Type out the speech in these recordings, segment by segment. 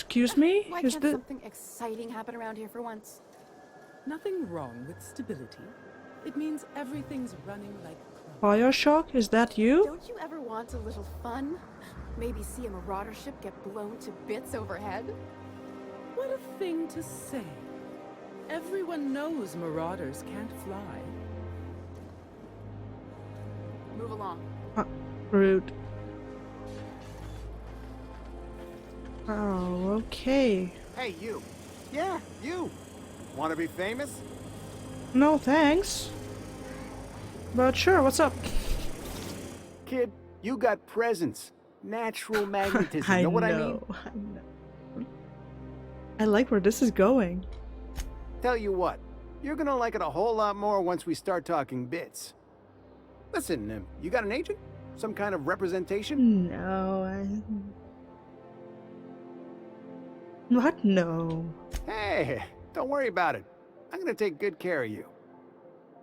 Excuse me? Why Is can't the something exciting happen around here for once? Nothing wrong with stability. It means everything's running like clockwork. Bioshock? Is that you? Don't you ever want a little fun? Maybe see a marauder ship get blown to bits overhead? What a thing to say. Everyone knows marauders can't fly. Move along. Rude. Oh, okay. Hey, you. Yeah, you. Want to be famous? No thanks. But sure, what's up? Kid, you got presence. Natural magnetism. I know what I know, mean? I know. I like where this is going. Tell you what, you're gonna like it a whole lot more once we start talking bits. Listen, you got an agent? Some kind of representation? No, What? No. Hey, don't worry about it. I'm gonna take good care of you.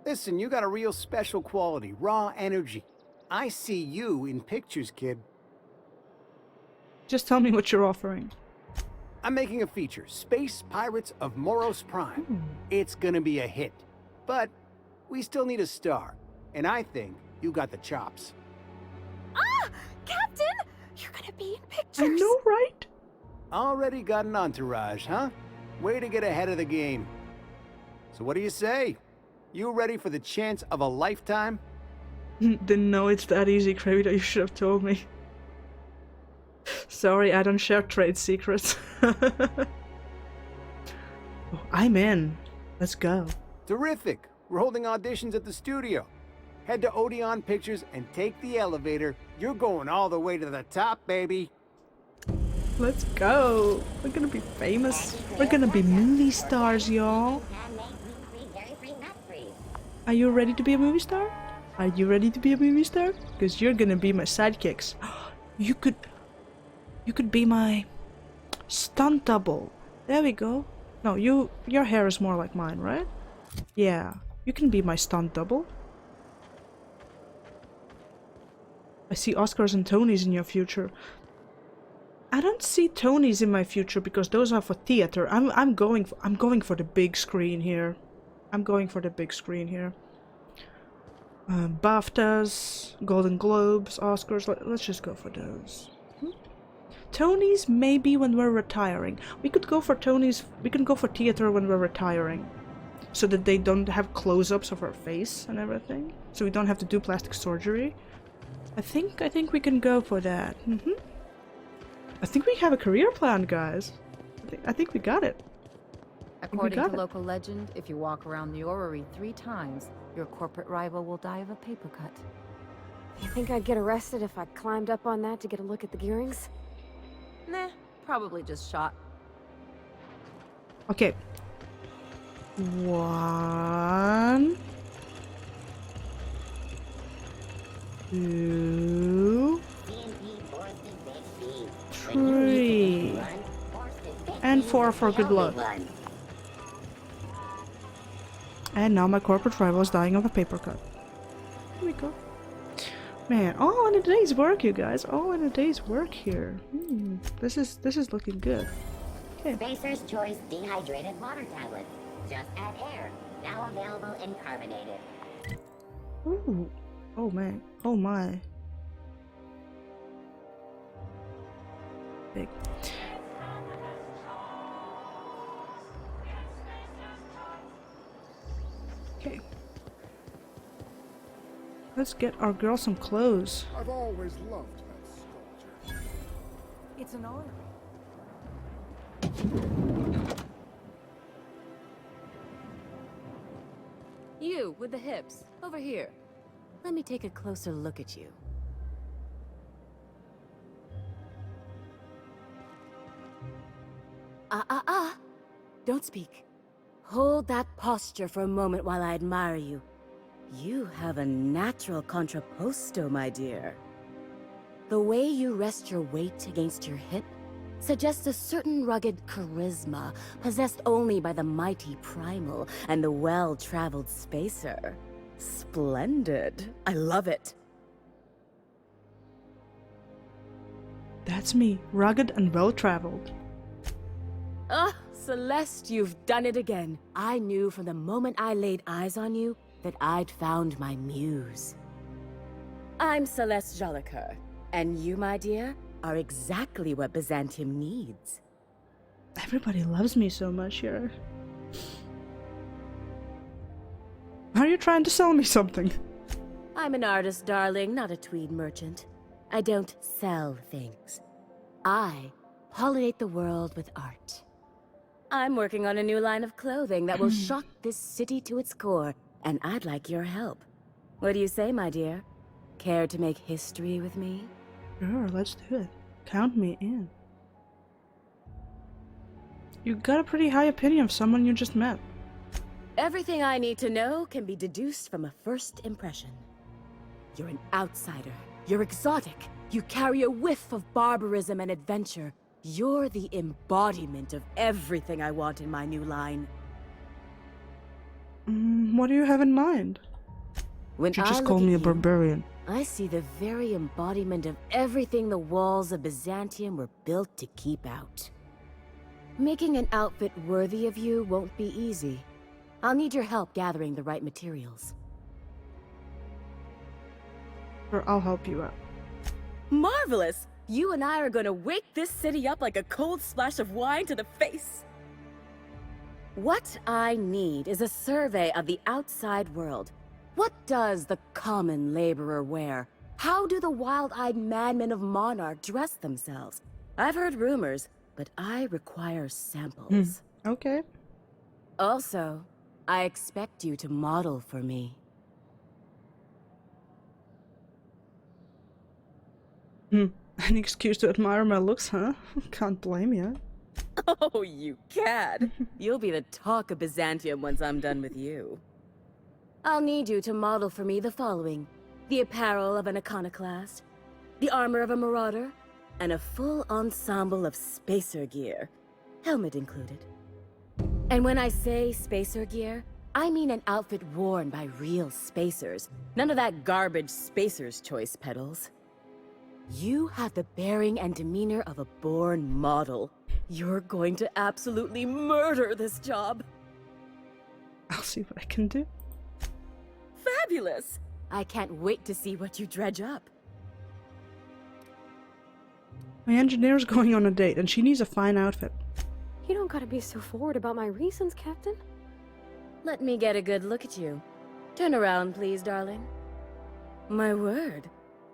Listen, you got a real special quality, raw energy. I see you in pictures, kid. Just tell me what you're offering. I'm making a feature, Space Pirates of Moros Prime. It's gonna be a hit. But we still need a star. And I think you got the chops. Ah! Captain! You're gonna be in pictures! I know, right? Already got an entourage, huh? Way to get ahead of the game. So what do you say? You ready for the chance of a lifetime? Didn't know it's that easy, Crayvita. You should have told me. Sorry, I don't share trade secrets. Oh, I'm in. Let's go. Terrific. We're holding auditions at the studio. Head to Odeon Pictures and take the elevator. You're going all the way to the top, baby. Let's go. We're gonna be famous. We're gonna be movie stars, y'all. Are you ready to be a movie star? Are you ready to be a movie star? Because you're gonna be my sidekicks. You could be my stunt double. There we go. No, your hair is more like mine, right? Yeah, you can be my stunt double. I see Oscars and Tonys in your future. I don't see Tonys in my future because those are for theater. I'm going for the big screen here. I'm going for the big screen here. BAFTAs, Golden Globes, Oscars. Let's just go for those. Tonys maybe when we're retiring. We could go for Tonys. We can go for theater when we're retiring, so that they don't have close-ups of our face and everything. So we don't have to do plastic surgery. I think we can go for that. I think we have a career plan, guys. I think we got it. According to local legend, if you walk around the orrery 3 times, your corporate rival will die of a paper cut. You think I'd get arrested if I climbed up on that to get a look at the gearings? Nah, probably just shot. Okay. 1, 2, 3, and 4 for good luck. And now my corporate rival is dying of a paper cut. Here we go. Man, all in a day's work, you guys. All in a day's work here. This is looking good. Okay. Spacer's Choice Dehydrated Water Tablets. Just add air. Now available in carbonated. Ooh. Oh man. Oh my. Big. Okay. Let's get our girl some clothes. I've always loved that sculpture. It's an honor. You, with the hips. Over here. Let me take a closer look at you. Don't speak. Hold that posture for a moment while I admire you. You have a natural contrapposto, my dear. The way you rest your weight against your hip suggests a certain rugged charisma possessed only by the mighty primal and the well-traveled spacer. Splendid. I love it. That's me, rugged and well-traveled. Celeste, you've done it again. I knew from the moment I laid eyes on you that I'd found my muse. I'm Celeste Jolicoeur, and you, my dear, are exactly what Byzantium needs. Everybody loves me so much here. Are you trying to sell me something? I'm an artist, darling, not a tweed merchant. I don't sell things. I pollinate the world with art. I'm working on a new line of clothing that will shock this city to its core, and I'd like your help. What do you say, my dear? Care to make history with me? Sure, let's do it. Count me in. You got a pretty high opinion of someone you just met. Everything I need to know can be deduced from a first impression. You're an outsider. You're exotic. You carry a whiff of barbarism and adventure. You're the embodiment of everything I want in my new line. What do you have in mind? When You I just look call at me a you, barbarian. I see the very embodiment of everything the walls of Byzantium were built to keep out. Making an outfit worthy of you won't be easy. I'll need your help gathering the right materials. Or I'll help you out. Marvelous! You and I are gonna wake this city up like a cold splash of wine to the face. What I need is a survey of the outside world. What does the common laborer wear? How do the wild-eyed madmen of Monarch dress themselves? I've heard rumors, but I require samples. Okay. Also, I expect you to model for me. An excuse to admire my looks, huh? Can't blame you. Oh, you cad! You'll be the talk of Byzantium once I'm done with you. I'll need you to model for me the following: the apparel of an iconoclast, the armor of a marauder, and a full ensemble of spacer gear, helmet included. And when I say spacer gear, I mean an outfit worn by real spacers. None of that garbage spacer's choice pedals. You have the bearing and demeanor of a born model. You're going to absolutely murder this job. I'll see what I can do. Fabulous! I can't wait to see what you dredge up. My engineer's going on a date and she needs a fine outfit. You don't gotta be so forward about my reasons, Captain. Let me get a good look at you. Turn around, please, darling. My word.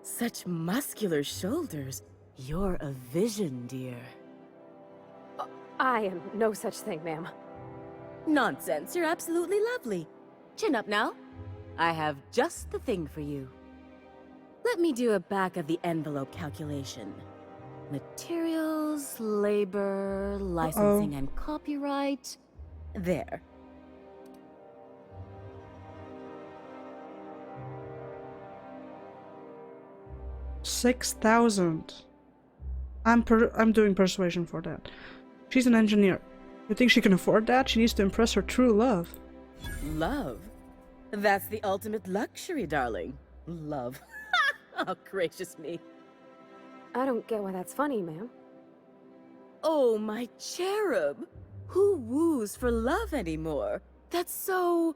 Such muscular shoulders. You're a vision, dear. I am no such thing, ma'am. Nonsense, you're absolutely lovely. Chin up now. I have just the thing for you. Let me do a back-of-the-envelope calculation. Materials, labor, licensing and copyright. There. $6,000. I'm doing persuasion for that. She's an engineer. You think she can afford that? She needs to impress her true love. Love? That's the ultimate luxury, darling. Love. Oh, gracious me. I don't get why that's funny, ma'am. Oh, my cherub. Who woos for love anymore? That's so...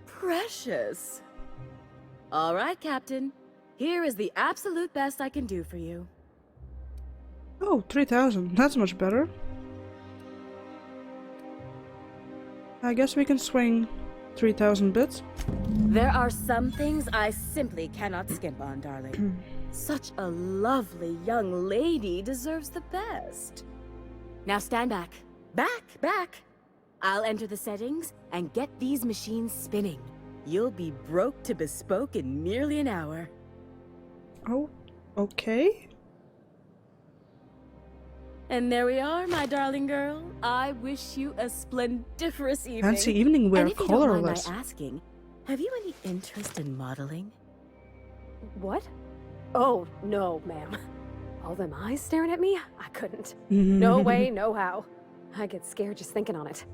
precious. All right, Captain. Here is the absolute best I can do for you. Oh, 3,000. That's much better. I guess we can swing 3,000 bits. There are some things I simply cannot skimp on, darling. Such a lovely young lady deserves the best. Now stand back. Back! I'll enter the settings and get these machines spinning. You'll be broke to bespoke in merely an hour. Oh, okay. And there we are, my darling girl. I wish you a splendiferous evening. Fancy evening wear, and if you don't mind colorless. my asking, have you any interest in modeling? What? Oh, no, ma'am. All them eyes staring at me? I couldn't. No way, no how. I get scared just thinking on it.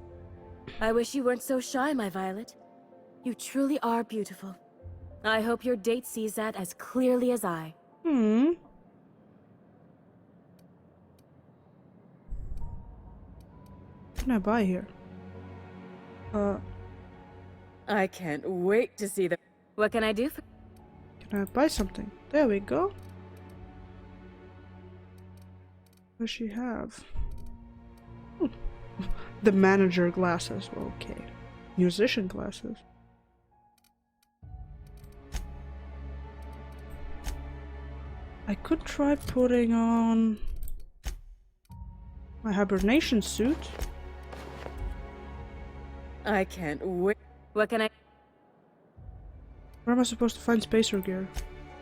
I wish you weren't so shy, my Violet. You truly are beautiful. I hope your date sees that as clearly as I. What can I buy here? I can't wait to see the. What can I do for? Can I buy something? There we go. What does she have? Hmm. The manager glasses. Okay. Musician glasses. I could try putting on my hibernation suit. I can't wait. What can I? Where am I supposed to find spacer gear?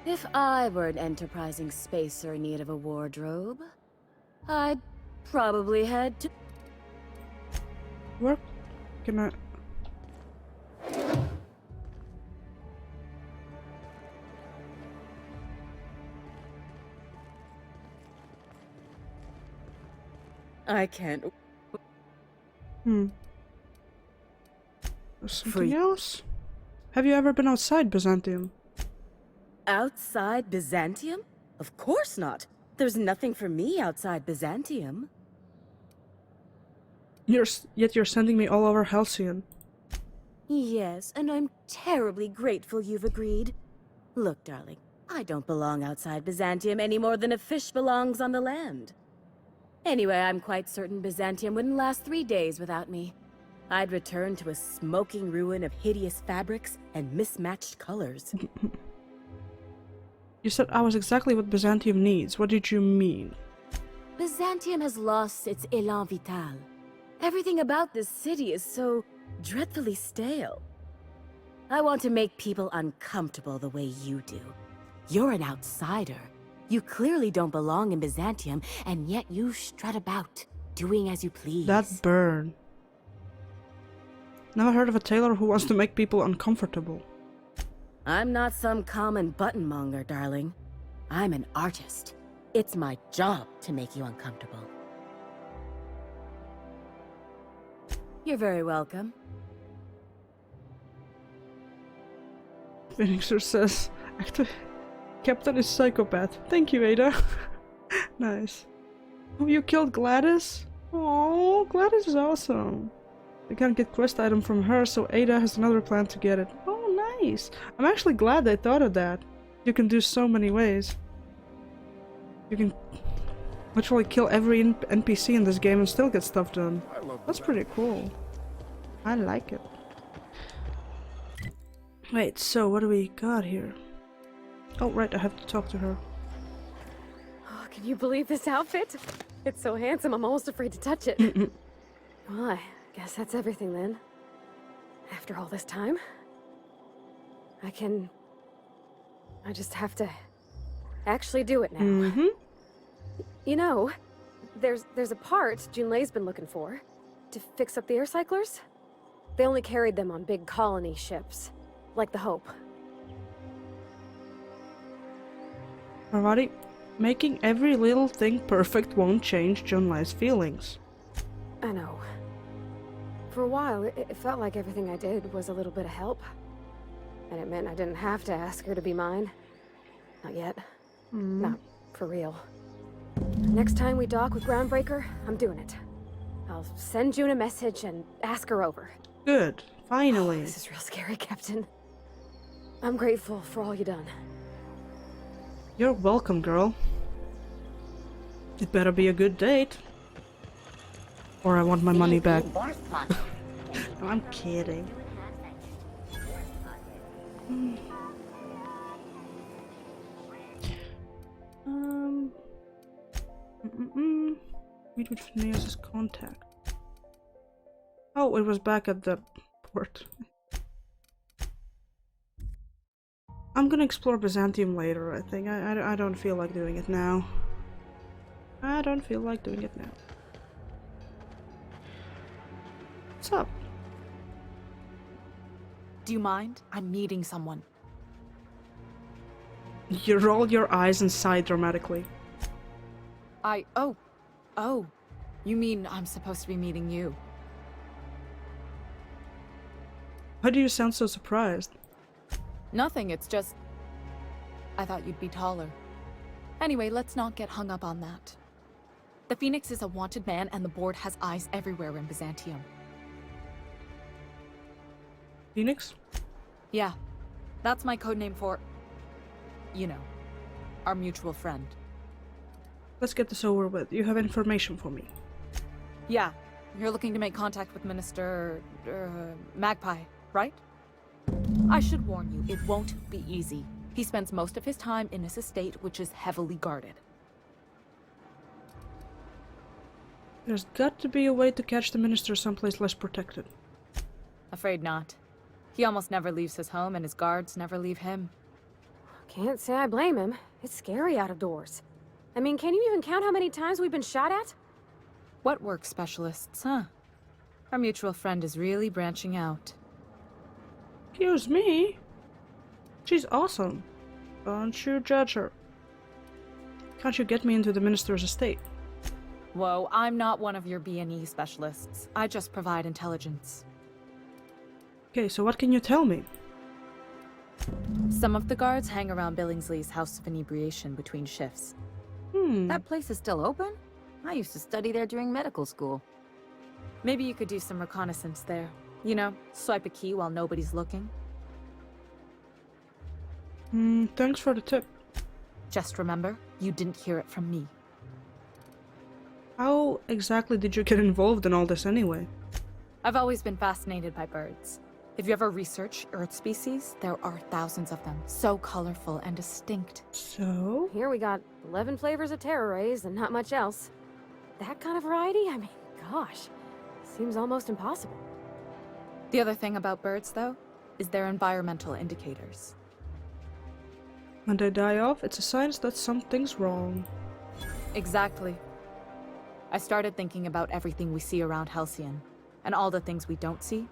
If I were an enterprising spacer in need of a wardrobe, I'd probably head to. Where can I? I can't. There's something else? Have you ever been outside Byzantium? Outside Byzantium? Of course not. There's nothing for me outside Byzantium. Yet you're sending me all over Halcyon. Yes, and I'm terribly grateful you've agreed. Look, darling, I don't belong outside Byzantium any more than a fish belongs on the land. Anyway, I'm quite certain Byzantium wouldn't last 3 days without me. I'd return to a smoking ruin of hideous fabrics and mismatched colors. You said I was exactly what Byzantium needs. What did you mean? Byzantium has lost its élan vital. Everything about this city is so dreadfully stale. I want to make people uncomfortable the way you do. You're an outsider. You clearly don't belong in Byzantium, and yet you strut about, doing as you please. That burn. Never heard of a tailor who wants to make people uncomfortable. I'm not some common buttonmonger, darling. I'm an artist. It's my job to make you uncomfortable. You're very welcome. Phoenixer says, Captain is psychopath. Thank you, Ada. Nice. Oh, you killed Gladys? Oh, Gladys is awesome. I can't get quest item from her, so Ada has another plan to get it. Oh, nice. I'm actually glad they thought of that. You can do so many ways. You can literally kill every NPC in this game and still get stuff done. That's pretty cool. I like it. Wait, so what do we got here? Oh, right, I have to talk to her. Oh, can you believe this outfit? It's so handsome, I'm almost afraid to touch it. Well, I guess that's everything then. After all this time, I just have to actually do it now. You know, there's a part Junlei's been looking for to fix up the air cyclers. They only carried them on big colony ships, like the Hope. Alrighty, making every little thing perfect won't change Junlei's feelings. I know. For a while, it felt like everything I did was a little bit of help. And it meant I didn't have to ask her to be mine. Not yet. Not for real. Next time we dock with Groundbreaker, I'm doing it. I'll send June a message and ask her over. Good, finally. Oh, this is real scary, Captain. I'm grateful for all you done. You're welcome, girl. It better be a good date. Or I want my money back. No, I'm kidding. Meet with Phineas's contact. Oh, it was back at the port. I'm gonna explore Byzantium later, I think. I don't feel like doing it now. I don't feel like doing it now. What's up? Do you mind? I'm meeting someone. You roll your eyes and sigh dramatically. Oh. You mean I'm supposed to be meeting you? Why do you sound so surprised? Nothing, it's just... I thought you'd be taller. Anyway, let's not get hung up on that. The Phoenix is a wanted man, and the board has eyes everywhere in Byzantium. Phoenix? Yeah, that's my codename for... you know, our mutual friend. Let's get this over with. You have information for me. Yeah, you're looking to make contact with Minister... Magpie, right? I should warn you, it won't be easy. He spends most of his time in his estate, which is heavily guarded. There's got to be a way to catch the minister someplace less protected. Afraid not. He almost never leaves his home, and his guards never leave him. Can't say I blame him. It's scary out of doors. I mean, can you even count how many times we've been shot at? What work specialists, huh? Our mutual friend is really branching out. Excuse me? She's awesome. Don't you judge her. Can't you get me into the minister's estate? Whoa, I'm not one of your B&E specialists. I just provide intelligence. Okay, so what can you tell me? Some of the guards hang around Billingsley's House of Inebriation between shifts. That place is still open? I used to study there during medical school. Maybe you could do some reconnaissance there. You know, swipe a key while nobody's looking. Thanks for the tip. Just remember, you didn't hear it from me. How exactly did you get involved in all this anyway? I've always been fascinated by birds. If you ever research Earth species, there are thousands of them, so colorful and distinct. So? Here we got 11 flavors of terror rays and not much else. That kind of variety? I mean, gosh, seems almost impossible. The other thing about birds, though, is their environmental indicators. When they die off, it's a sign that something's wrong. Exactly. I started thinking about everything we see around Halcyon, and all the things we don't see.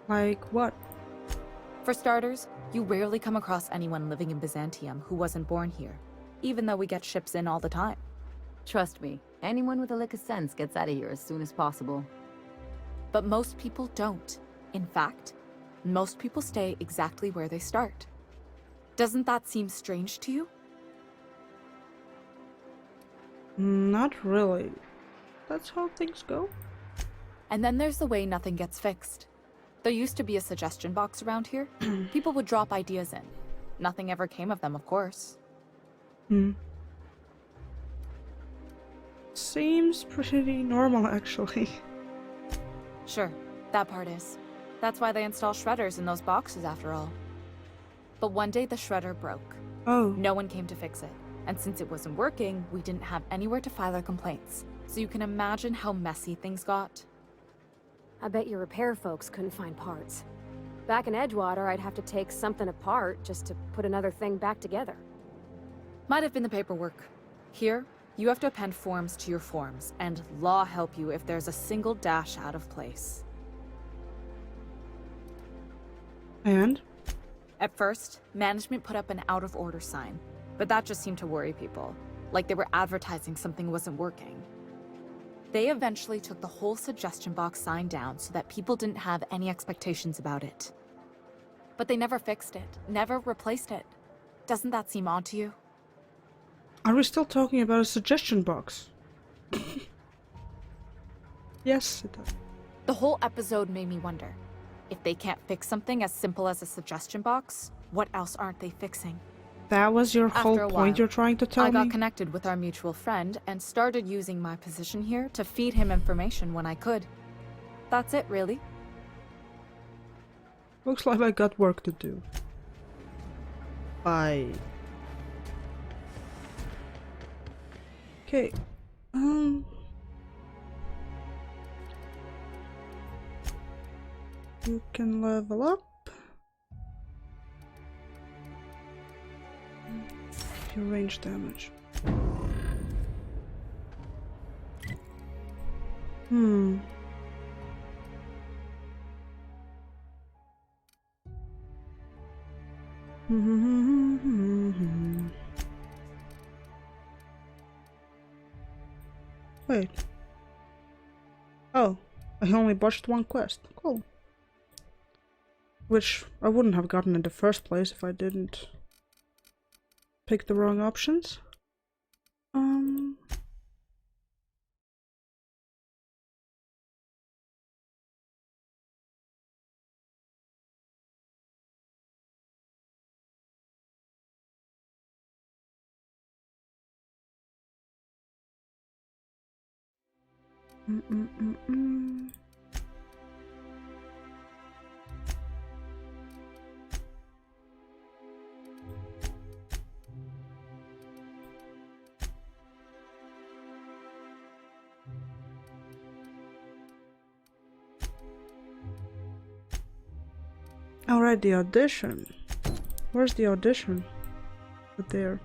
Like what? For starters, you rarely come across anyone living in Byzantium who wasn't born here, even though we get ships in all the time. Trust me, anyone with a lick of sense gets out of here as soon as possible. But most people don't. In fact, most people stay exactly where they start. Doesn't that seem strange to you? Not really. That's how things go. And then there's the way nothing gets fixed. There used to be a suggestion box around here. People would drop ideas in. Nothing ever came of them, of course. Seems pretty normal, actually. Sure, that part is. That's why they install shredders in those boxes, after all. But one day the shredder broke. Oh. No one came to fix it. And since it wasn't working, we didn't have anywhere to file our complaints. So you can imagine how messy things got. I bet your repair folks couldn't find parts. Back in Edgewater, I'd have to take something apart just to put another thing back together. Might have been the paperwork. Here, you have to append forms to your forms, and law help you if there's a single dash out of place. And? At first, management put up an out-of-order sign, but that just seemed to worry people, like they were advertising something wasn't working. They eventually took the whole suggestion box sign down so that people didn't have any expectations about it. But they never fixed it, never replaced it. Doesn't that seem odd to you? Are we still talking about a suggestion box? Yes, it does. The whole episode made me wonder, if they can't fix something as simple as a suggestion box, what else aren't they fixing? That was your After whole a point while, you're trying to tell I got me? connected with our mutual friend and started using my position here to feed him information when I could. That's it, really. Looks like I got work to do. Bye. Okay. You can level up. Your range damage. Wait. Oh, I only botched one quest. Cool. Which I wouldn't have gotten in the first place if I didn't pick the wrong options. Mm-mm-mm-mm. Alright, the audition. Where's the audition? Right there.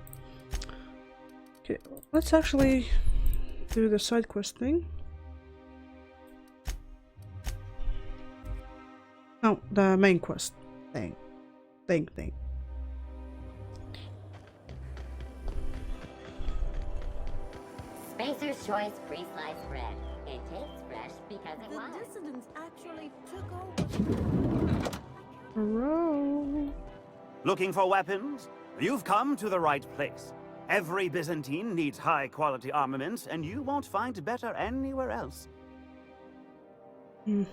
Okay, let's actually do the side quest thing. No, the main quest thing. Thing. Spacer's Choice pre-sliced bread. It tastes fresh because it was. The dissidents actually took over. Hello. Looking for weapons? You've come to the right place. Every Byzantine needs high-quality armaments, and you won't find better anywhere else.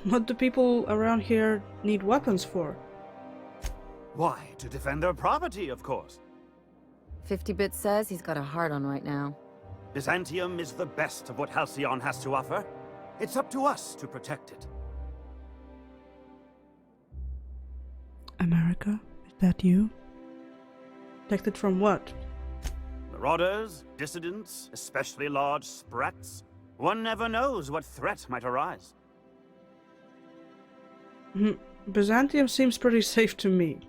What do people around here need weapons for? Why, to defend their property, of course. 50-Bit says he's got a hard on right now. Byzantium is the best of what Halcyon has to offer. It's up to us to protect it. America? Is that you? Protected from what? Marauders, dissidents, especially large sprats. One never knows what threat might arise. Byzantium seems pretty safe to me.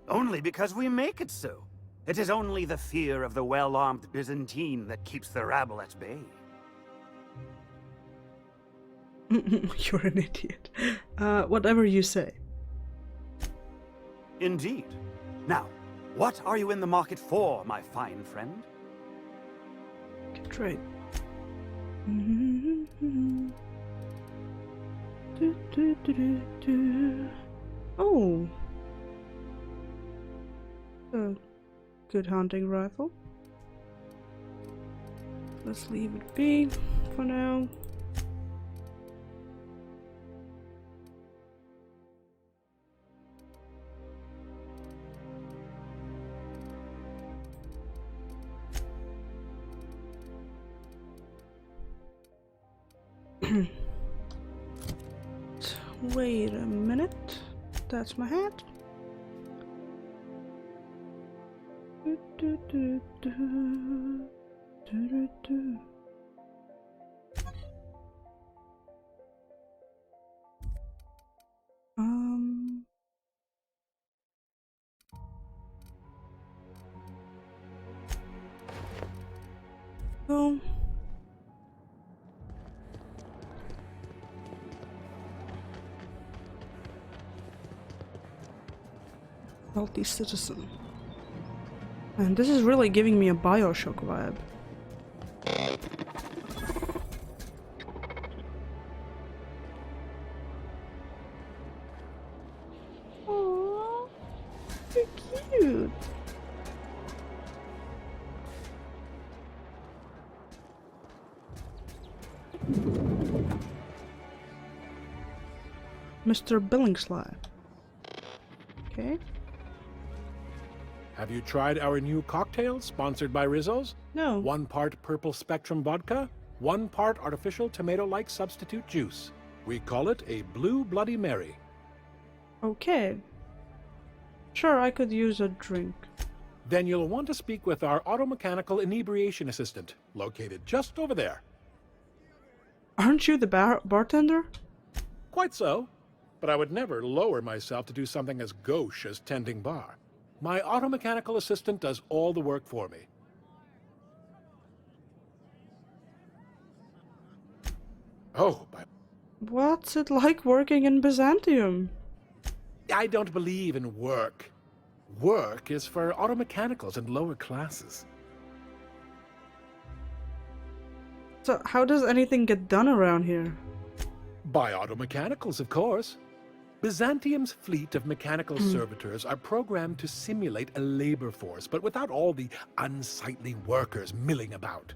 Only because we make it so. It is only the fear of the well-armed Byzantine that keeps the rabble at bay. You're an idiot. Whatever you say. Indeed. Now, what are you in the market for, my fine friend? Get trade. Oh. A good hunting rifle. Let's leave it be for now. Wait a minute. That's my hat. Oh. Healthy citizen. And this is really giving me a Bioshock vibe. Aww, you're cute. Mr. Billingsley. Okay. Have you tried our new cocktail sponsored by Rizzo's? No. 1 part purple spectrum vodka, 1 part artificial tomato-like substitute juice. We call it a Blue Bloody Mary. Okay. Sure, I could use a drink. Then you'll want to speak with our auto-mechanical inebriation assistant, located just over there. Aren't you the bartender? Quite so, but I would never lower myself to do something as gauche as tending bar. My auto-mechanical assistant does all the work for me. Oh, but What's it like working in Byzantium? I don't believe in work. Work is for auto-mechanicals and lower classes. So how does anything get done around here? By auto-mechanicals, of course. Byzantium's fleet of mechanical servitors are programmed to simulate a labor force, but without all the unsightly workers milling about.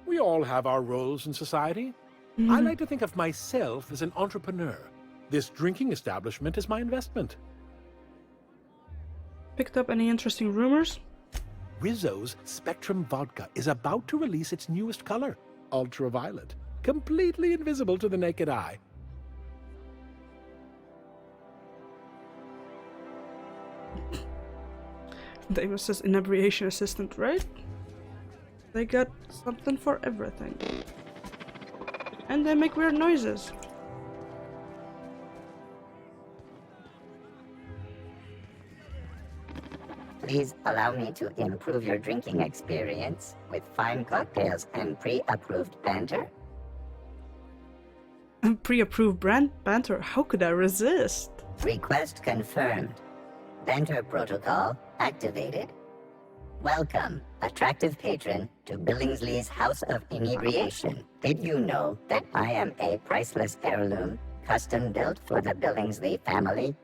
We all have our roles in society. I like to think of myself as an entrepreneur. This drinking establishment is my investment. Picked up any interesting rumors? Rizzo's Spectrum Vodka is about to release its newest color, ultraviolet. completely invisible to the naked eye. Davis's inebriation assistant, right? They got something for everything. And they make weird noises. Please allow me to improve your drinking experience with fine cocktails and pre-approved banter. Pre-approved brand banter? How could I resist? Request confirmed. Banter protocol activated. Welcome, attractive patron, to Billingsley's House of Inebriation. Did you know that I am a priceless heirloom, custom built for the Billingsley family?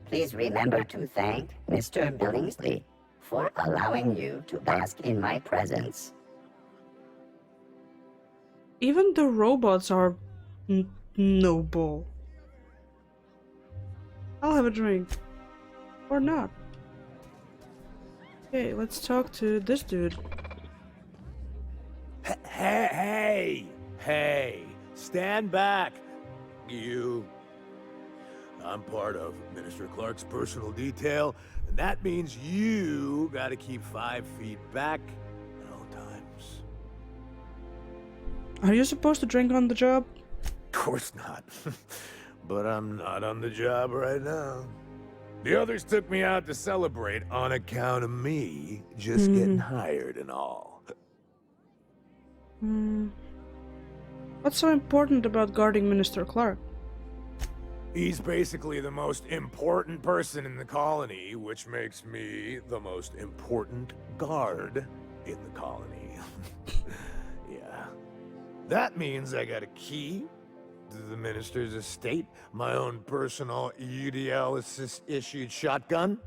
Please remember to thank Mr. Billingsley for allowing you to bask in my presence. Even the robots are noble. I'll have a drink. Or not. Okay, let's talk to this dude. Hey, stand back. You. I'm part of Minister Clark's personal detail, and that means you gotta keep 5 feet back at all times. Are you supposed to drink on the job? Of course not. But I'm not on the job right now. The others took me out to celebrate on account of me just getting hired and all. What's so important about guarding Minister Clark? He's basically the most important person in the colony, which makes me the most important guard in the colony. Yeah. That means I got a key to the minister's estate, my own personal UDL-issued shotgun.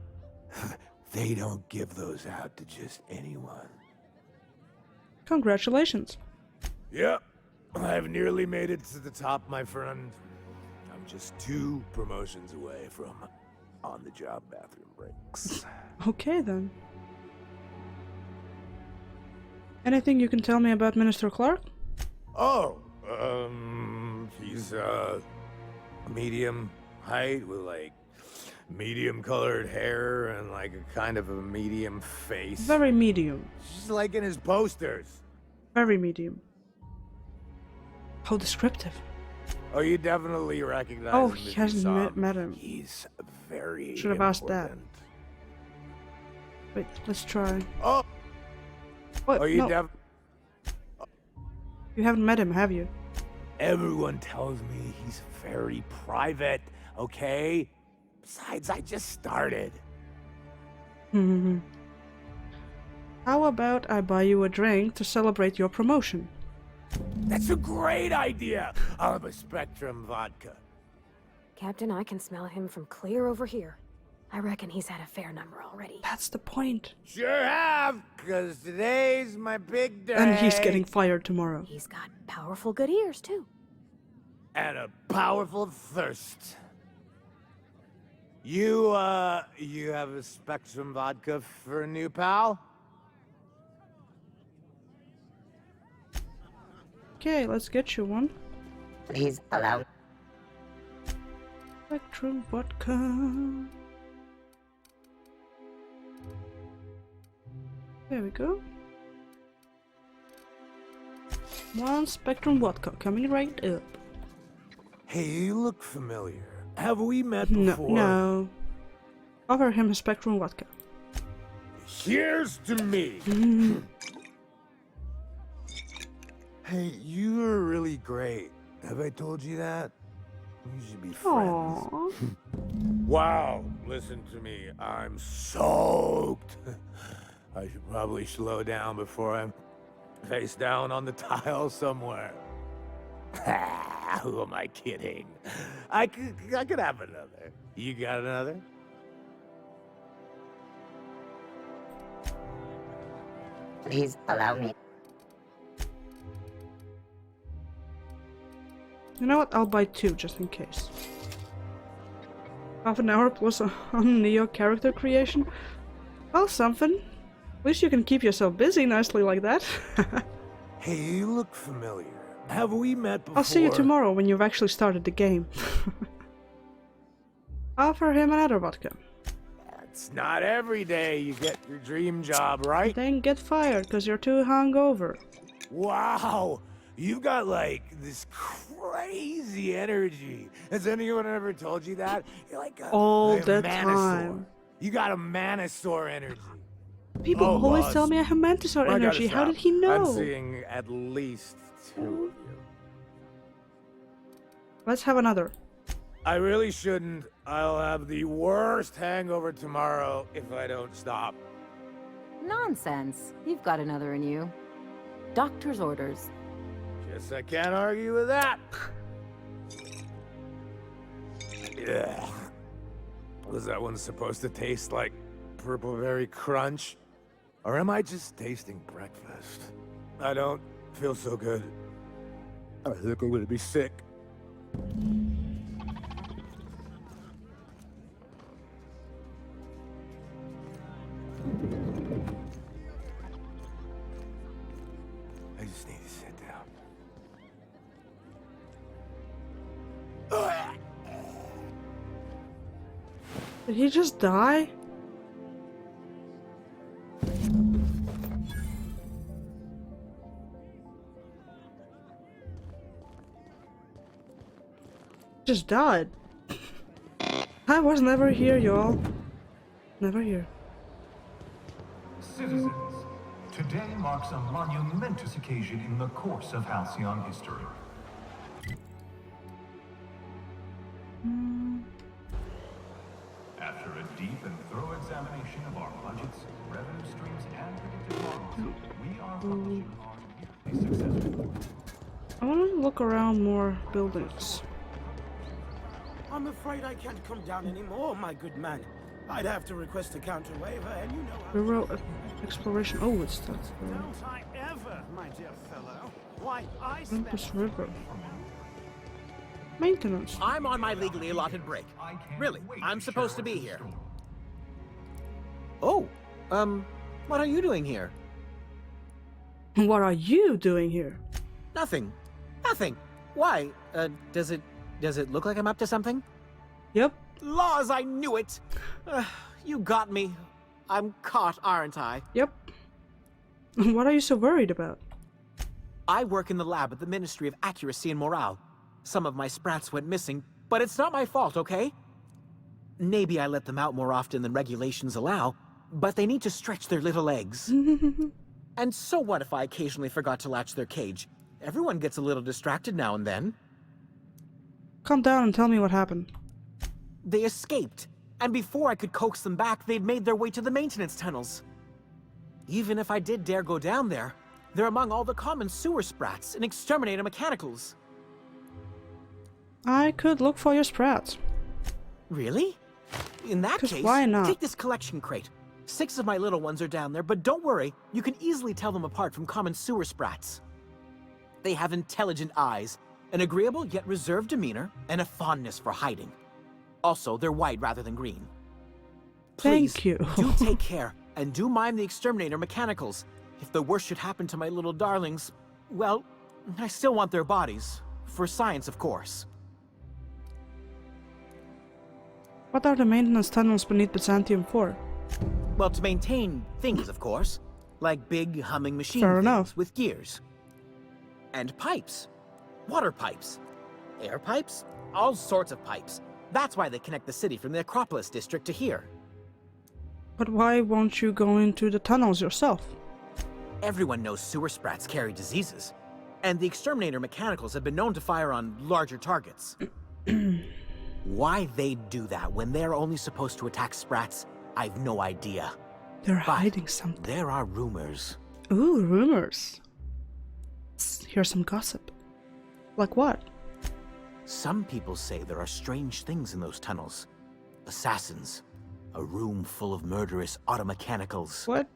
They don't give those out to just anyone. Congratulations. Yep, I've nearly made it to the top, my friend. I'm just 2 promotions away from on-the-job bathroom breaks. Okay then. Anything you can tell me about Minister Clark? Oh, he's, medium height with, like, medium-colored hair and, like, a kind of a medium face. Very medium. Just like in his posters. Very medium. How descriptive. Oh, you definitely recognize Oh, him. he if hasn't you saw met him. He's very Should have asked that. important. Wait, let's try. Oh! What? Oh, you No. You haven't met him, have you? Everyone tells me he's very private, okay? Besides, I just started. How about I buy you a drink to celebrate your promotion? That's a great idea! I'll have a Spectrum vodka. Captain, I can smell him from clear over here. I reckon he's had a fair number already. That's the point. Sure have, because today's my big day. And he's getting fired tomorrow. He's got powerful good ears, too. And a powerful thirst. You have a Spectrum vodka for a new pal? Okay, let's get you one. Please allow... Spectrum vodka. There we go. One Spectrum vodka coming right up. Hey, you look familiar. Have we met No, before? no. Offer him a Spectrum vodka. Here's to me. Hey, you are really great. Have I told you that? We should be friends. Wow, listen to me. I'm soaked. I should probably slow down before I'm face down on the tile somewhere. Who am I kidding? I could have another. You got another? Please allow me. You know what? I'll buy 2 just in case. Half an hour plus on Neo character creation? Well, something. At least you can keep yourself busy nicely like that. Hey, you look familiar. Have we met before? I'll see you tomorrow when you've actually started the game. Offer him another vodka. It's not every day you get your dream job, right? Then get fired because you're too hungover. Wow! You've got, like, this crazy energy. Has anyone ever told you that? You're like a, All like a the Manosaur. time. You got a Manosaur energy. People always tell me I have Mantisaur I gotta energy. How stop. did he know? I'm seeing at least 2 of you. Let's have another. I really shouldn't. I'll have the worst hangover tomorrow if I don't stop. Nonsense. You've got another in you. Doctor's orders. Guess I can't argue with that. Yeah. Was that one supposed to taste like purple berry crunch? Or am I just tasting breakfast? I don't feel so good. I think I'm gonna be sick. I just need to sit down. Did he just die? Just died. I was never here, y'all. Never here. Citizens, today marks a monumentous occasion in the course of Halcyon history. After a deep and thorough examination of our budgets, revenue streams, and predictive models, we are publishing our yearly success report. I want to look around more buildings. I'm afraid I can't come down anymore, my good man. I'd have to request a counter waiver, and you know how... Rural exploration. Oh, it's that. Don't I ever, my dear fellow? Why, I spent... Olympus River. Maintenance. I'm on my legally allotted break. Really, I'm supposed to be here. Oh, what are you doing here? What are you doing here? Nothing. Nothing. Why? Does it look like I'm up to something? Yep. Laws, I knew it! You got me. I'm caught, aren't I? Yep. What are you so worried about? I work in the lab at the Ministry of Accuracy and Morale. Some of my sprats went missing, but it's not my fault, okay? Maybe I let them out more often than regulations allow, but they need to stretch their little legs. And so what if I occasionally forgot to latch their cage? Everyone gets a little distracted now and then. Calm down and tell me what happened. They escaped, and before I could coax them back, they'd made their way to the maintenance tunnels. Even if I did dare go down there, they're among all the common sewer sprats and exterminator mechanicals. I could look for your sprats. Really? In that case, why not? take this collection crate. 6 of my little ones are down there, but don't worry, you can easily tell them apart from common sewer sprats. They have intelligent eyes, an agreeable yet reserved demeanor, and a fondness for hiding. Also, they're white rather than green. Please, Thank you. do take care, and do mind the exterminator mechanicals. If the worst should happen to my little darlings, well, I still want their bodies. For science, of course. What are the maintenance tunnels beneath Byzantium for? Well, to maintain things, of course. Like big, humming machine Fair things enough. with gears. And pipes. Water pipes. Air pipes. All sorts of pipes. That's why they connect the city from the Acropolis district to here. But why won't you go into the tunnels yourself? Everyone knows sewer sprats carry diseases. And the exterminator mechanicals have been known to fire on larger targets. Why they'd do that when they're only supposed to attack sprats, I've no idea. They're But hiding something. there are rumors. Ooh, rumors. Here's some gossip. Like what? Some people say there are strange things in those tunnels. Assassins. A room full of murderous automechanicals. What?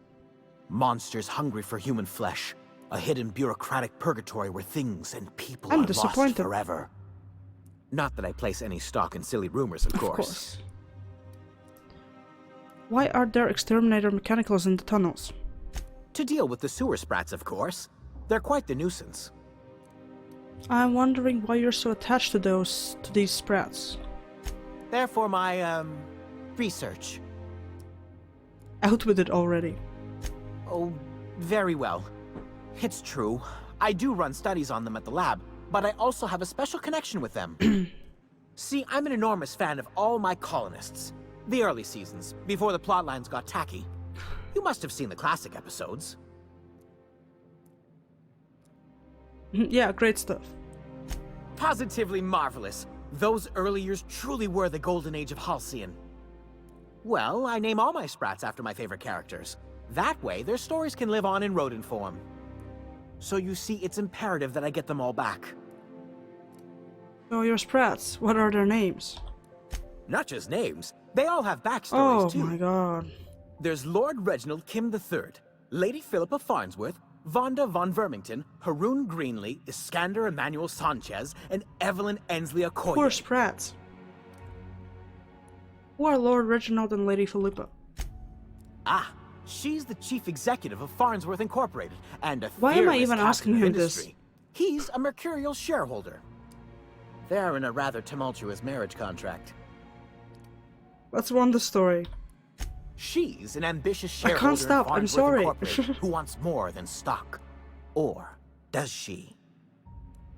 Monsters hungry for human flesh. A hidden bureaucratic purgatory where things and people I'm are lost disappointed. forever. Not that I place any stock in silly rumors, of course. Why are there exterminator mechanicals in the tunnels? To deal with the sewer sprats, of course. They're quite the nuisance. I'm wondering why you're so attached to these sprats. They're for my, research. Out with it already. Oh, very well. It's true. I do run studies on them at the lab, but I also have a special connection with them. See, I'm an enormous fan of all my colonists. The early seasons, before the plotlines got tacky. You must have seen the classic episodes. Yeah, great stuff. Positively marvelous. Those early years truly were the golden age of Halcyon. Well, I name all my sprats after my favorite characters. That way, their stories can live on in rodent form. So you see, it's imperative that I get them all back. So your sprats, what are their names? Not just names, they all have backstories too. Oh my god. There's Lord Reginald Kim III, Lady Philippa Farnsworth, Vonda von Vermington, Haroon Greenlee, Iskander Emmanuel Sanchez, and Evelyn Ensley Okoye. Poor sprats. Who are Lord Reginald and Lady Philippa? Ah, she's the chief executive of Farnsworth Incorporated, and a Why am I fearless even captain asking of him industry. this? He's a mercurial shareholder. They're in a rather tumultuous marriage contract. Let's run the story. She's an ambitious I shareholder can't stop, in I'm Farnsworth sorry. Incorporated who wants more than stock. Or does she?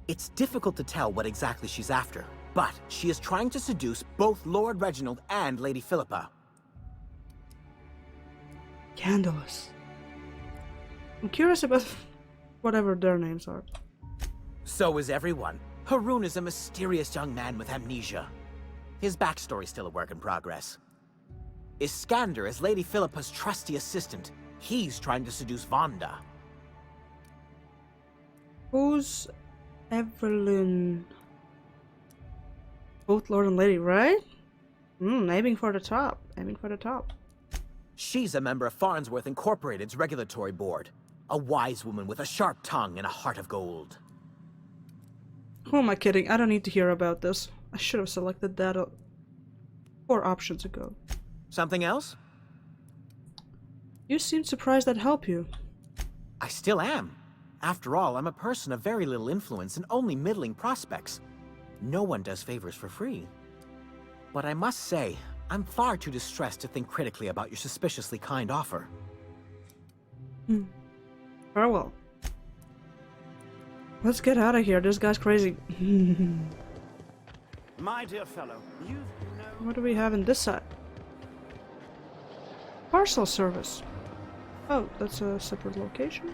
It's difficult to tell what exactly she's after, but she is trying to seduce both Lord Reginald and Lady Philippa. Scandalous. I'm curious about whatever their names are. So is everyone. Haroon is a mysterious young man with amnesia. His backstory's still a work in progress. Iskander is Lady Philippa's trusty assistant. He's trying to seduce Vonda. Who's Evelyn? Both Lord and Lady, right? Aiming for the top. Aiming for the top. She's a member of Farnsworth Incorporated's regulatory board. A wise woman with a sharp tongue and a heart of gold. Who am I kidding? I don't need to hear about this. I should have selected that 4 options ago. Something else? You seem surprised I'd help you. I still am. After all, I'm a person of very little influence and only middling prospects. No one does favors for free. But I must say, I'm far too distressed to think critically about your suspiciously kind offer. Very well. Let's get out of here. This guy's crazy. My dear fellow, you know... What do we have in this side? Parcel service. Oh, that's a separate location.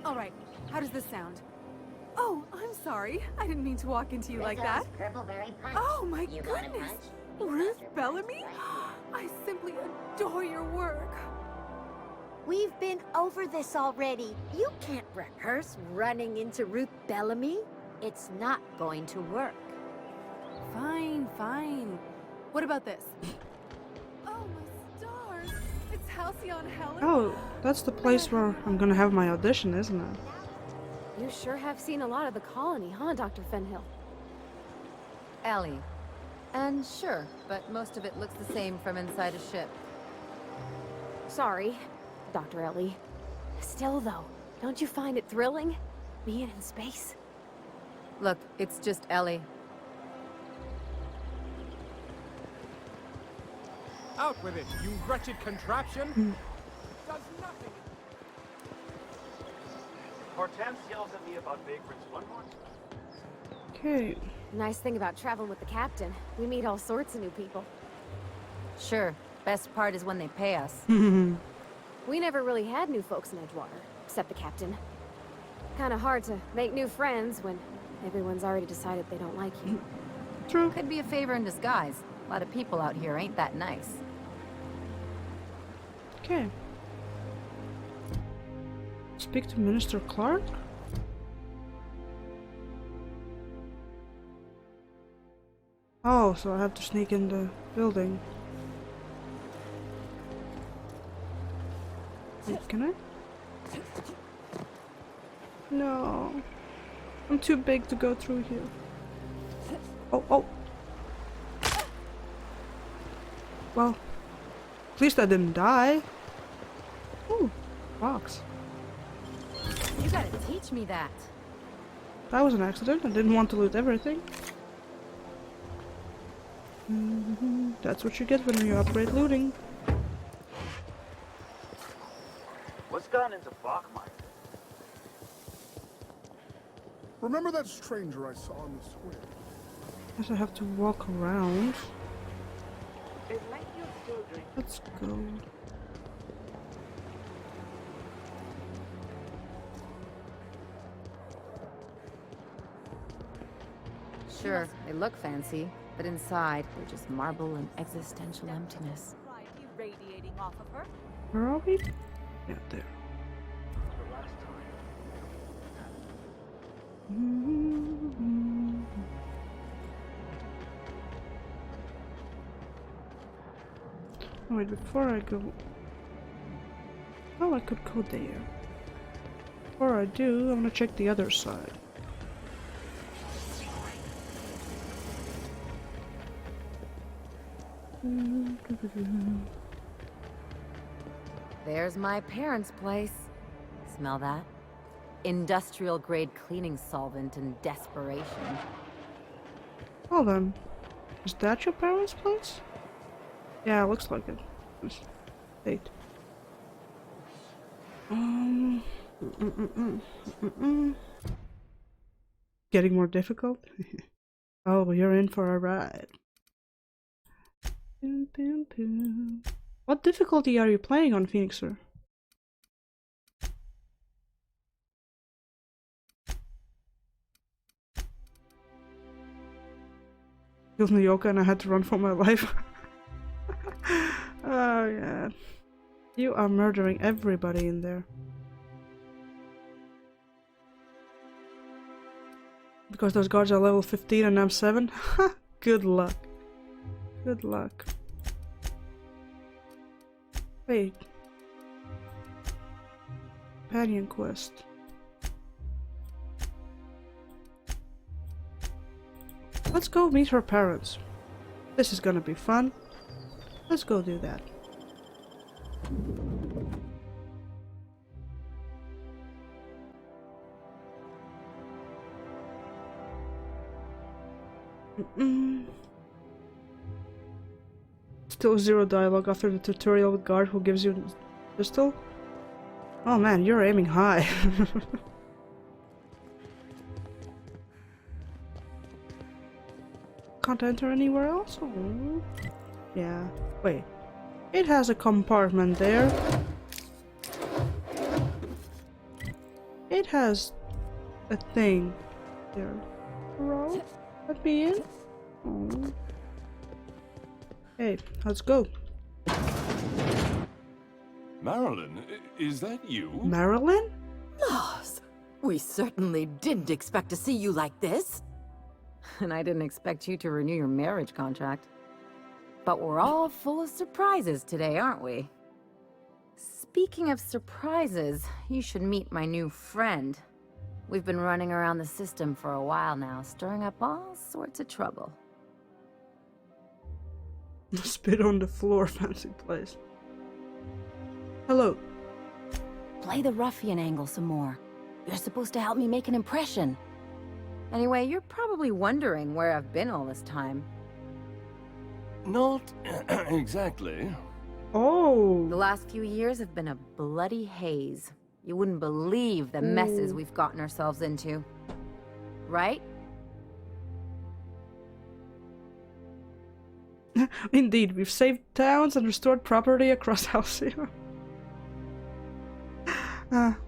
All right, how does this sound? Oh, I'm sorry. I didn't mean to walk into you like that. Oh my goodness! Ruth Bellamy? I simply adore your work. We've been over this already. You can't rehearse running into Ruth Bellamy. It's not going to work. Fine, fine. What about this? Oh my stars! It's Halcyon Helen. Oh, that's the place where I'm gonna have my audition, isn't it? You sure have seen a lot of the colony, huh, Dr. Fenhill? Ellie. And sure, but most of it looks the same from inside a ship. Sorry, Dr. Ellie. Still, though, don't you find it thrilling? Being in space? Look, it's just Ellie. Out with it, you wretched contraption! Does nothing. Hortense yells at me about vagrants one more time. Okay. Nice thing about traveling with the captain. We meet all sorts of new people. Sure, best part is when they pay us. We never really had new folks in Edgewater, except the captain. Kinda hard to make new friends when everyone's already decided they don't like you. True. Could be a favor in disguise. A lot of people out here ain't that nice. Okay. Speak to Minister Clark? Oh, so I have to sneak in the building. Wait, can I? No. I'm too big to go through here. Oh, oh. Well, At least I didn't die. Ooh, box. You gotta teach me that. That was an accident. I didn't want to loot everything. That's what you get when you upgrade looting. What's gone into Bachmeister? Remember that stranger I saw in the square? Guess I have to walk around. Let's go. Sure, they look fancy, but inside, they're just marble and existential emptiness. Radiating off of her. Where are we? Yeah, there. Oh, wait, before I go... Oh, I could go there. Before I do, I'm gonna check the other side. There's my parents' place. Smell that? Industrial grade cleaning solvent and desperation. Hold on. Is that your parents' place? Yeah, it looks like it. Wait. Getting more difficult? Oh, you're in for a ride. What difficulty are you playing on, Phoenixer? Killed Nyoka and I had to run for my life. Oh yeah. You are murdering everybody in there. Because those guards are level 15 and I'm 7? Good luck. Good luck. Wait. Companion quest. Let's go meet her parents. This is gonna be fun. Let's go do that. Still 0 dialogue after the tutorial with guard who gives you a pistol? Oh man, you're aiming high. Can't enter anywhere else? Oh. Yeah. Wait. It has a compartment there. It has a thing there. Hello? Let me in? Oh. Hey, let's go. Marilyn, is that you? Marilyn? Lars, we certainly didn't expect to see you like this. And I didn't expect you to renew your marriage contract. But we're all full of surprises today, aren't we? Speaking of surprises, you should meet my new friend. We've been running around the system for a while now, stirring up all sorts of trouble. Spit on the floor, fancy place. Hello. Play the ruffian angle some more. You're supposed to help me make an impression. Anyway, you're probably wondering where I've been all this time. Not exactly. Oh. The last few years have been a bloody haze. You wouldn't believe the messes we've gotten ourselves into. Right? Indeed, we've saved towns and restored property across Halcyon.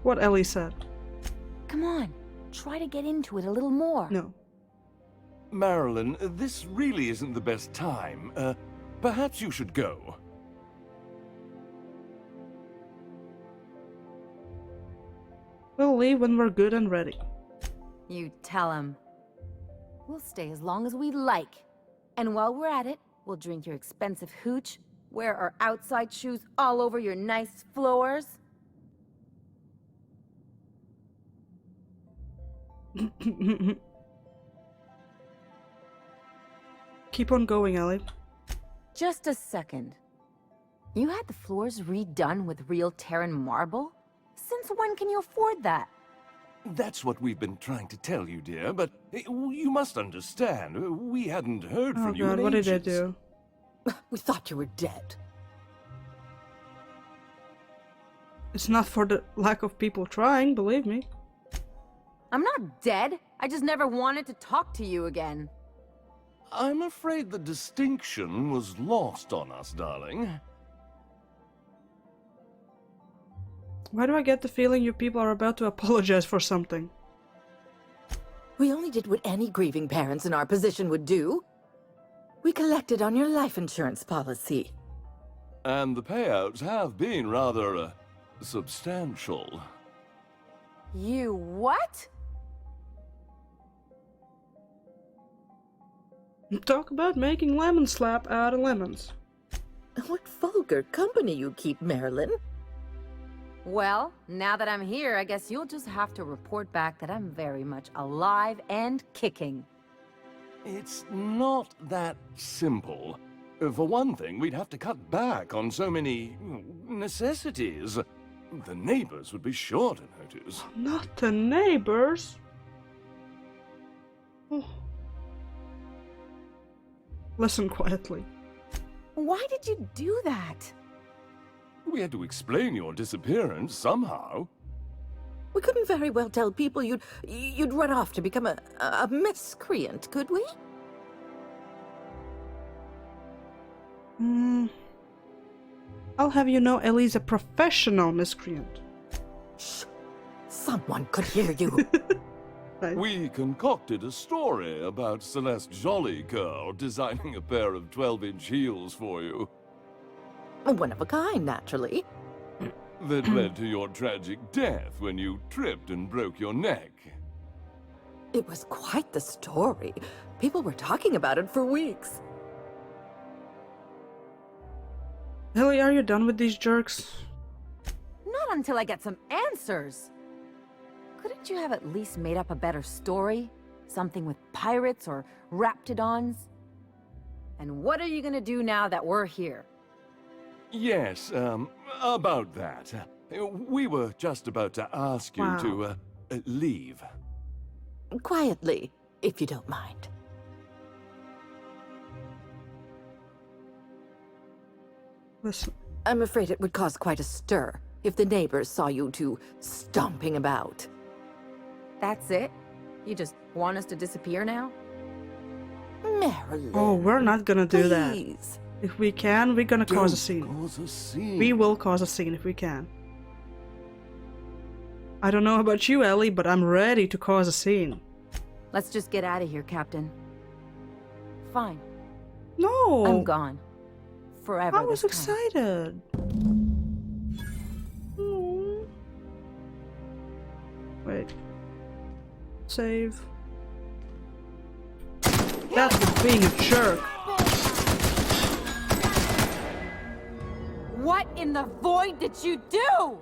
What Ellie said. Come on, try to get into it a little more. No. Marilyn, this really isn't the best time. Perhaps you should go. We'll leave when we're good and ready. You tell him. We'll stay as long as we like. And while we're at it, we'll drink your expensive hooch, wear our outside shoes all over your nice floors. Keep on going, Ellie. Just a second. You had the floors redone with real Terran marble? Since when can you afford that? That's what we've been trying to tell you, dear, but you must understand, we hadn't heard Oh from you god, in what did I ages. do? We thought you were dead. It's not for the lack of people trying, believe me. I'm not dead. I just never wanted to talk to you again. I'm afraid the distinction was lost on us, darling. Why do I get the feeling you people are about to apologize for something? We only did what any grieving parents in our position would do. We collected on your life insurance policy. And the payouts have been rather, substantial. You what? Talk about making lemon slap out of lemons. What vulgar company you keep, Marilyn. Well, now that I'm here, I guess you'll just have to report back that I'm very much alive and kicking. It's not that simple. For one thing, we'd have to cut back on so many necessities. The neighbors would be sure to notice. Not the neighbors. Oh. Listen quietly. Why did you do that? We had to explain your disappearance somehow. We couldn't very well tell people you'd run off to become a miscreant, could we? I'll have you know Ellie's a professional miscreant. Shh! Someone could hear you. We concocted a story about Celeste Jollycurl designing a pair of 12-inch heels for you. One of a kind, naturally. That led to your tragic death when you tripped and broke your neck. It was quite the story. People were talking about it for weeks. Ellie, are you done with these jerks? Not until I get some answers. Couldn't you have at least made up a better story? Something with pirates or raptidons? And what are you gonna do now that we're here? Yes, about that. We were just about to ask you to, leave. Quietly, if you don't mind. Listen. I'm afraid it would cause quite a stir if the neighbors saw you two stomping about. That's it? You just want us to disappear now? Marilyn. Oh, we're not gonna do that. Please. If we can, we're gonna cause a Don't scene. cause a scene. We will cause a scene if we can. I don't know about you, Ellie, but I'm ready to cause a scene. Let's just get out of here, Captain. Fine. No! I'm gone. Forever. I was this time. excited. Hmm. Wait. Save. That's being a jerk. What in the void did you do?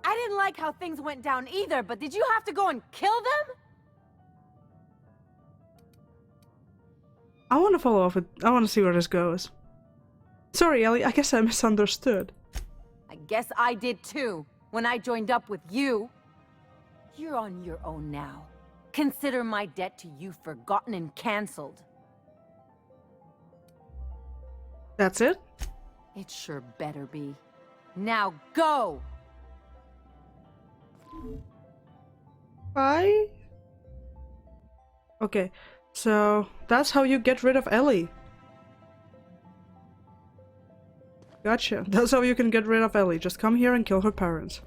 I didn't like how things went down either, but did you have to go and kill them? I want to follow up with. I want to see where this goes. Sorry, Ellie. I guess I misunderstood. I guess I did too, when I joined up with you. You're on your own now. Consider my debt to you forgotten and cancelled. That's it? It sure better be. Now go! Bye? Okay, so that's how you get rid of Ellie. Gotcha. That's how you can get rid of Ellie. Just come here and kill her parents.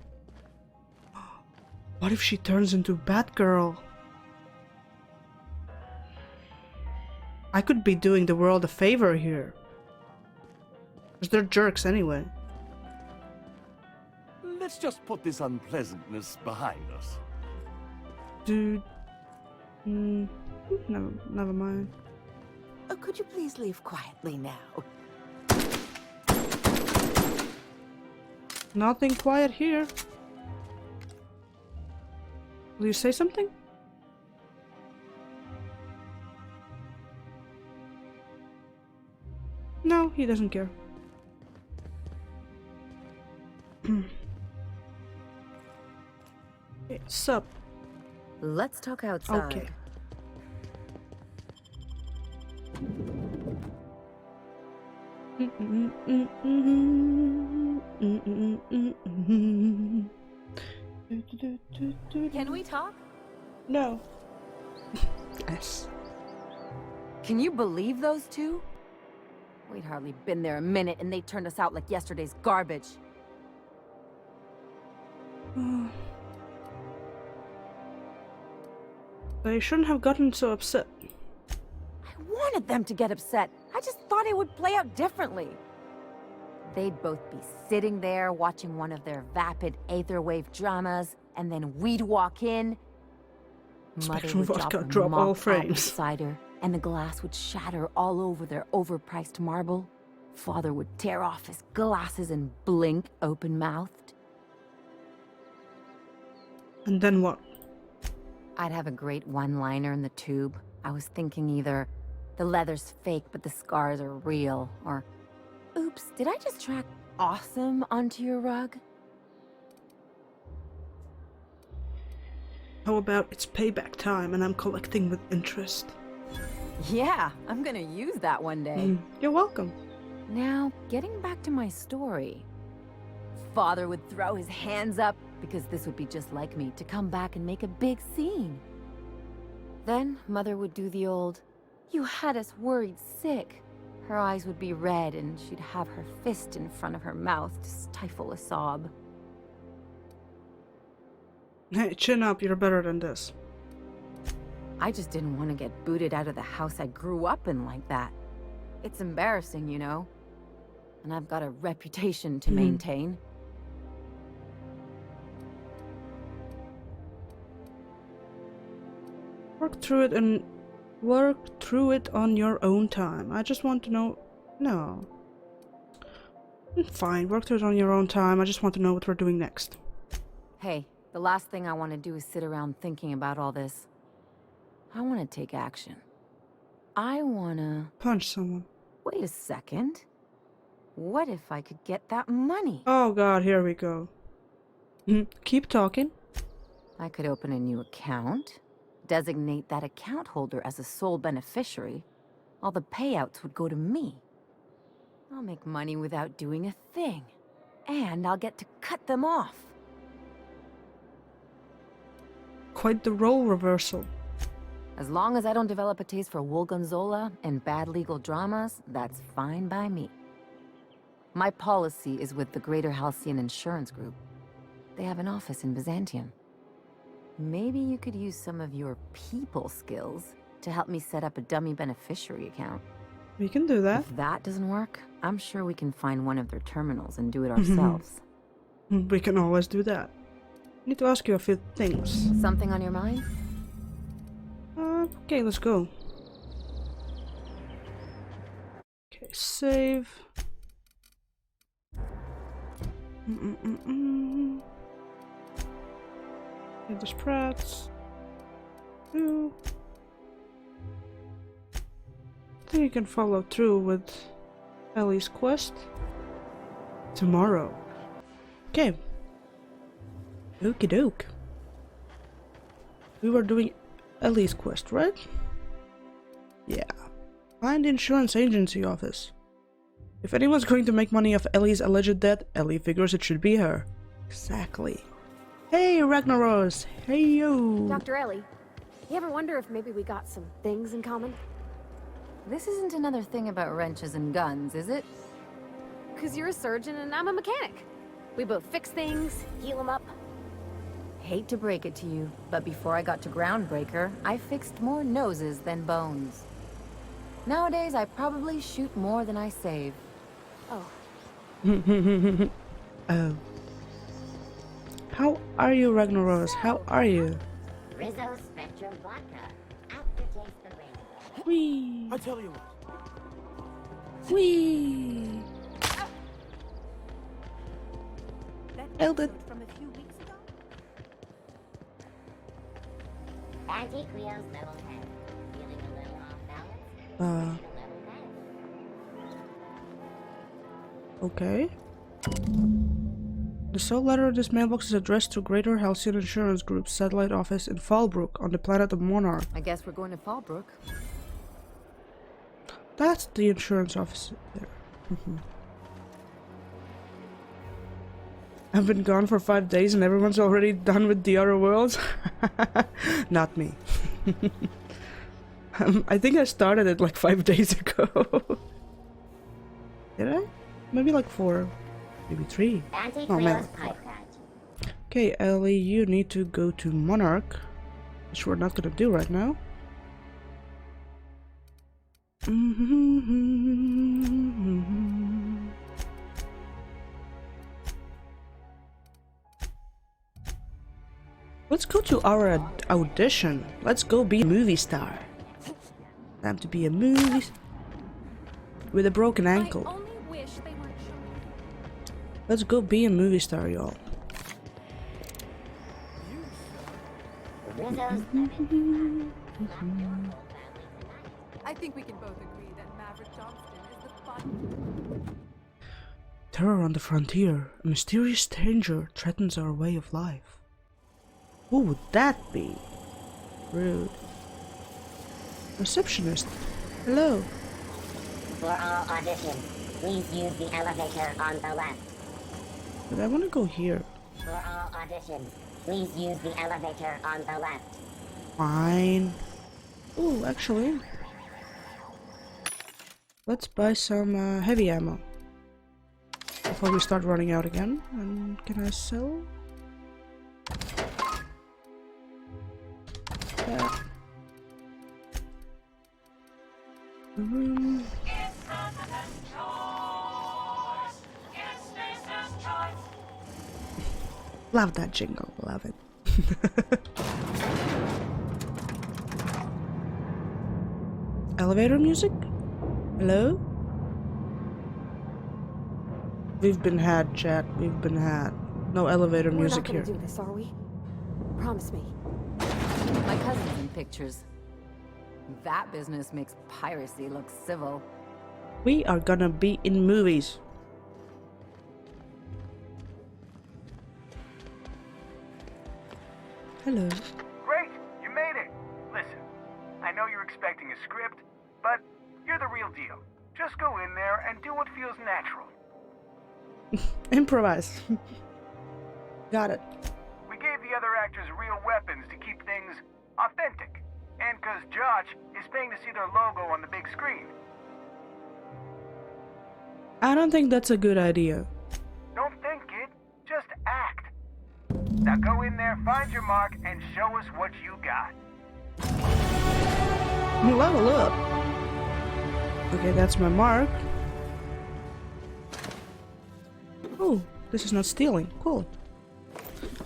What if she turns into Batgirl? I could be doing the world a favor here. Because they're jerks anyway. Let's just put this unpleasantness behind us. Dude. Never mind. Oh, could you please leave quietly now? Nothing quiet here. Will you say something? No, he doesn't care. What's up? Let's talk outside. Okay. Can we talk? No. Yes. Can you believe those two? We'd hardly been there a minute and they turned us out like yesterday's garbage. They shouldn't have gotten so upset. I wanted them to get upset. I just thought it would play out differently. They'd both be sitting there watching one of their vapid aetherwave dramas, and then we'd walk in. Mother Spectrum would vodka drop, drop all apple frames. cider, and the glass would shatter all over their overpriced marble. Father would tear off his glasses and blink open-mouthed. And then what? I'd have a great one-liner in the tube. I was thinking either, the leather's fake but the scars are real, or, oops, did I just track awesome onto your rug? How about it's payback time and I'm collecting with interest? Yeah, I'm gonna use that one day. You're welcome. Now, getting back to my story. Father would throw his hands up, because this would be just like me, to come back and make a big scene. Then, Mother would do the old, "You had us worried sick." Her eyes would be red, and she'd have her fist in front of her mouth to stifle a sob. Hey, chin up, you're better than this. I just didn't want to get booted out of the house I grew up in like that. It's embarrassing, you know? And I've got a reputation to maintain. Work through it on your own time. I just want to know. No. Fine, work through it on your own time. I just want to know what we're doing next. Hey, the last thing I want to do is sit around thinking about all this. I want to take action. I want to... punch someone. Wait a second. What if I could get that money? Oh god, here we go. Keep talking. I could open a new account, designate that account holder as a sole beneficiary. All the payouts would go to me. I'll make money without doing a thing. And I'll get to cut them off. Quite the role reversal. As long as I don't develop a taste for Woolgonzola and bad legal dramas, that's fine by me. My policy is with the Greater Halcyon Insurance Group. They have an office in Byzantium. Maybe you could use some of your people skills to help me set up a dummy beneficiary account. We can do that. If that doesn't work, I'm sure we can find one of their terminals and do it ourselves. We can always do that. I need to ask you a few things. Something on your mind? Okay, let's go. Okay, save. Get the sprats. I think you can follow through with Ellie's quest tomorrow. Okay. Okie doke. We were doing Ellie's quest, right? Yeah. Find the insurance agency office. If anyone's going to make money off Ellie's alleged death, Ellie figures it should be her. Exactly. Hey, Ragnaros! Hey, yo! Dr. Ellie, you ever wonder if maybe we got some things in common? This isn't another thing about wrenches and guns, is it? 'Cause you're a surgeon and I'm a mechanic. We both fix things, heal them up. Hate to break it to you, but before I got to Groundbreaker, I fixed more noses than bones. Nowadays, I probably shoot more than I save. Oh. Oh. How are you, Ragnaros? How are you? Rizzo Spectrum Vodka. Aftertaste the rainbow. Whee! I tell you what. Whee! Held it. From a few weeks ago? Anti-Creo's level 10. Feeling a little off balance? Okay. The sole letter of this mailbox is addressed to Greater Halcyon Insurance Group's satellite office in Fallbrook on the planet of Monarch. I guess we're going to Fallbrook. That's the insurance office there. I've been gone for 5 days and everyone's already done with the other worlds. Not me. I think I started it like 5 days ago. Did I? Maybe like 4. Maybe 3. Oh man. Okay, Ellie, you need to go to Monarch, which we're not gonna do right now. Let's go to our audition. Let's go be a movie star. Time to be a movie with a broken ankle. Let's go be a movie star, y'all. I think we can both agree that Maverick Johnston is the fun. Terror on the frontier. A mysterious stranger threatens our way of life. Who would that be? Rude. Receptionist. Hello. For all auditions, please use the elevator on the left. But I want to go here. For all auditions, please use the elevator on the left. Fine. Oh, actually, let's buy some heavy ammo before we start running out again. And can I sell? That. Love that jingle, love it. Elevator music? Hello? We've been had, chat. We've been had. No elevator music here. We're not gonna do this, are we? Promise me. My cousin's in pictures. That business makes piracy look civil. We are gonna be in movies. Hello. Great! You made it! Listen, I know you're expecting a script, but you're the real deal. Just go in there and do what feels natural. Improvise. Got it. We gave the other actors real weapons to keep things authentic. And because Josh is paying to see their logo on the big screen. I don't think that's a good idea. Don't think it, just act. Now go in there, find your mark, and show us what you got. Level up. Okay, that's my mark. Oh, this is not stealing. Cool.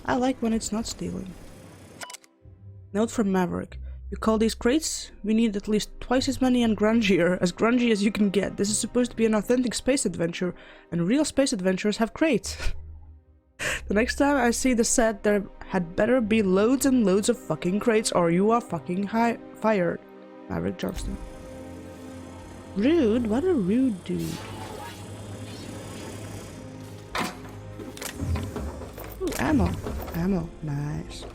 I like when it's not stealing. Note from Maverick. You call these crates? We need at least twice as many and grungy as you can get. This is supposed to be an authentic space adventure, and real space adventures have crates. The next time I see the set, there had better be loads and loads of fucking crates, or you are fucking fired. Maverick Johnston. Rude? What a rude dude. Ooh, ammo. Ammo. Nice.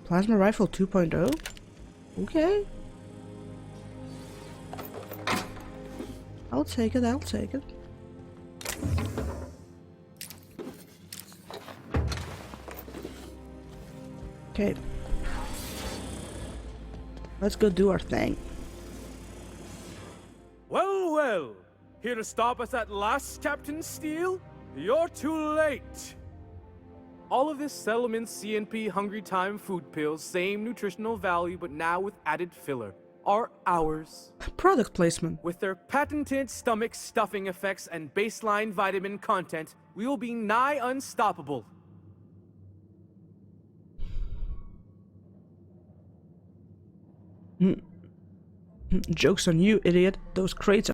Plasma rifle 2.0? Okay. I'll take it, I'll take it. Okay. Let's go do our thing. Well, well. Here to stop us at last, Captain Steele? You're too late. All of this Settlement CNP Hungry Time food pills, same nutritional value, but now with added filler, are ours. Product placement. With their patented stomach stuffing effects and baseline vitamin content, we will be nigh unstoppable. Joke's on you, idiot. Those crates